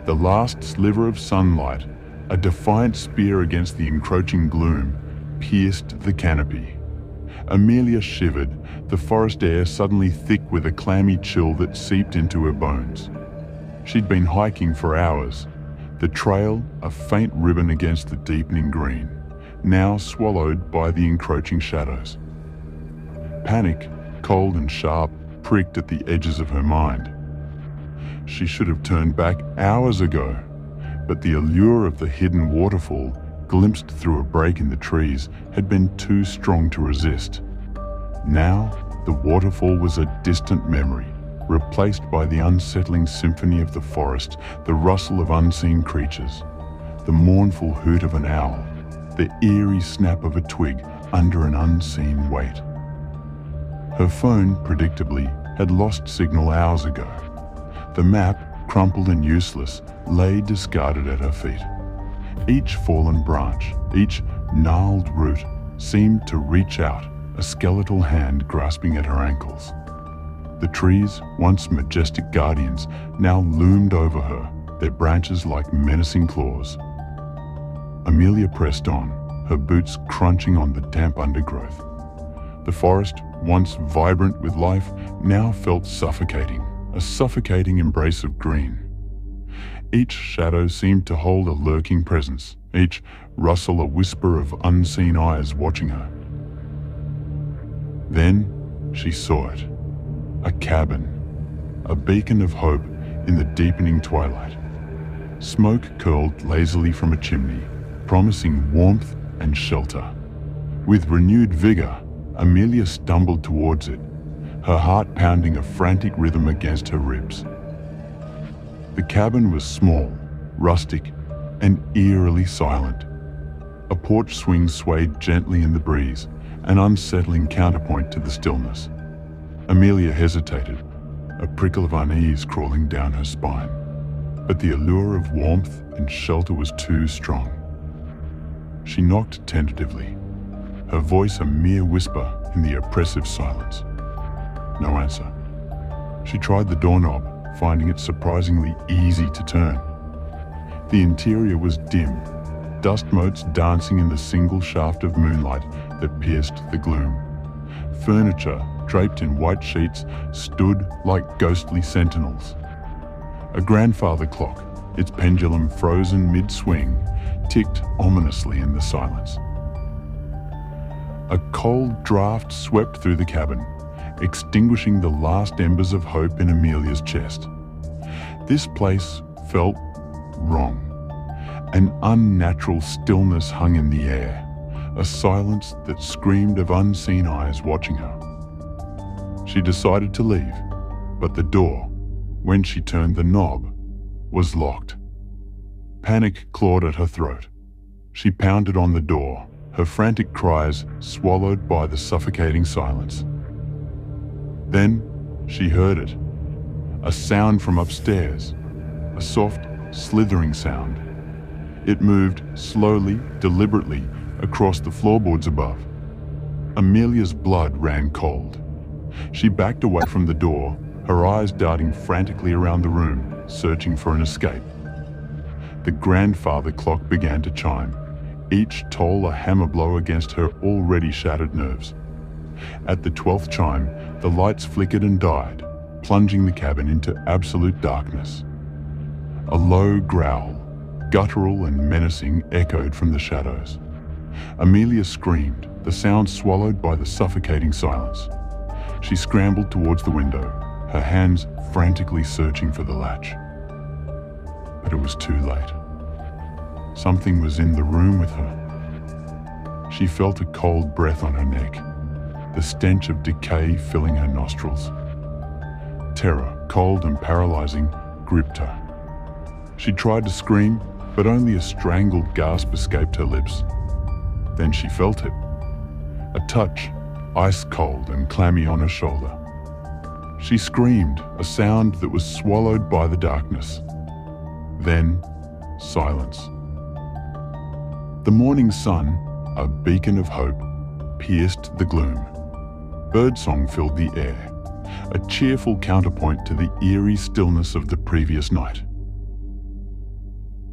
The last sliver of sunlight, a defiant spear against the encroaching gloom, pierced the canopy. Amelia shivered, the forest air suddenly thick with a clammy chill that seeped into her bones. She'd been hiking for hours, the trail a faint ribbon against the deepening green, now swallowed by the encroaching shadows. Panic, cold and sharp, pricked at the edges of her mind. She should have turned back hours ago, but the allure of the hidden waterfall, glimpsed through a break in the trees, had been too strong to resist. Now, the waterfall was a distant memory, replaced by the unsettling symphony of the forest, the rustle of unseen creatures, the mournful hoot of an owl, the eerie snap of a twig under an unseen weight. Her phone, predictably, had lost signal hours ago. The map, crumpled and useless, lay discarded at her feet. Each fallen branch, each gnarled root, seemed to reach out, a skeletal hand grasping at her ankles. The trees, once majestic guardians, now loomed over her, their branches like menacing claws. Amelia pressed on, her boots crunching on the damp undergrowth. The forest, once vibrant with life, now felt suffocating, a suffocating embrace of green. Each shadow seemed to hold a lurking presence, each rustle a whisper of unseen eyes watching her. Then she saw it. A cabin, a beacon of hope in the deepening twilight. Smoke curled lazily from a chimney, promising warmth and shelter. With renewed vigor, Amelia stumbled towards it, her heart pounding a frantic rhythm against her ribs. The cabin was small, rustic, and eerily silent. A porch swing swayed gently in the breeze, an unsettling counterpoint to the stillness. Amelia hesitated, a prickle of unease crawling down her spine. But the allure of warmth and shelter was too strong. She knocked tentatively, her voice a mere whisper in the oppressive silence. No answer. She tried the doorknob, finding it surprisingly easy to turn. The interior was dim, dust motes dancing in the single shaft of moonlight that pierced the gloom. Furniture, draped in white sheets, stood like ghostly sentinels. A grandfather clock, its pendulum frozen mid-swing, ticked ominously in the silence. A cold draft swept through the cabin, extinguishing the last embers of hope in Amelia's chest. This place felt wrong. An unnatural stillness hung in the air, a silence that screamed of unseen eyes watching her. She decided to leave, but the door, when she turned the knob, was locked. Panic clawed at her throat. She pounded on the door, her frantic cries swallowed by the suffocating silence. Then she heard it, a sound from upstairs, a soft, slithering sound. It moved slowly, deliberately, across the floorboards above. Amelia's blood ran cold. She backed away from the door, her eyes darting frantically around the room, searching for an escape. The grandfather clock began to chime, each toll a hammer blow against her already shattered nerves. At the 12th chime, the lights flickered and died, plunging the cabin into absolute darkness. A low growl, guttural and menacing, echoed from the shadows. Amelia screamed, the sound swallowed by the suffocating silence. She scrambled towards the window, her hands frantically searching for the latch. But it was too late. Something was in the room with her. She felt a cold breath on her neck, the stench of decay filling her nostrils. Terror, cold and paralyzing, gripped her. She tried to scream, but only a strangled gasp escaped her lips. Then she felt it. A touch, ice cold and clammy on her shoulder. She screamed, a sound that was swallowed by the darkness. Then, silence. The morning sun, a beacon of hope, pierced the gloom. Birdsong filled the air, a cheerful counterpoint to the eerie stillness of the previous night.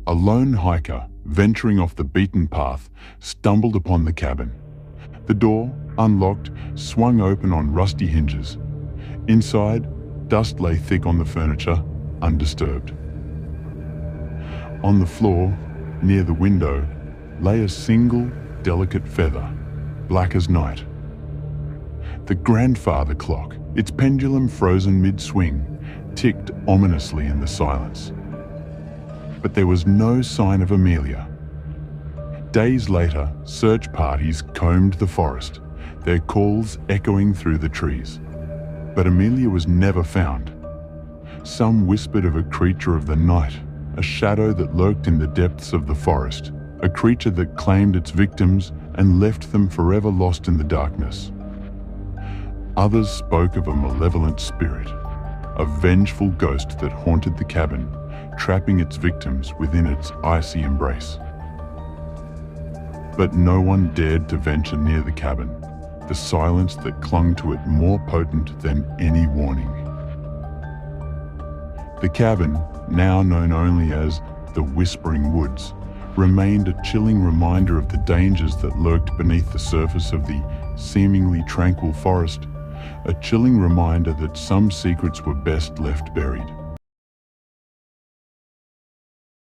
A lone hiker, venturing off the beaten path, stumbled upon the cabin. The door, unlocked, swung open on rusty hinges. Inside, dust lay thick on the furniture, undisturbed. On the floor, near the window, lay a single, delicate feather, black as night. The grandfather clock, its pendulum frozen mid-swing, ticked ominously in the silence. But there was no sign of Amelia. Days later, search parties combed the forest, their calls echoing through the trees. But Amelia was never found. Some whispered of a creature of the night, a shadow that lurked in the depths of the forest, a creature that claimed its victims and left them forever lost in the darkness. Others spoke of a malevolent spirit, a vengeful ghost that haunted the cabin, trapping its victims within its icy embrace. But no one dared to venture near the cabin, the silence that clung to it more potent than any warning. The cabin, now known only as the Whispering Woods, remained a chilling reminder of the dangers that lurked beneath the surface of the seemingly tranquil forest, a chilling reminder that some secrets were best left buried.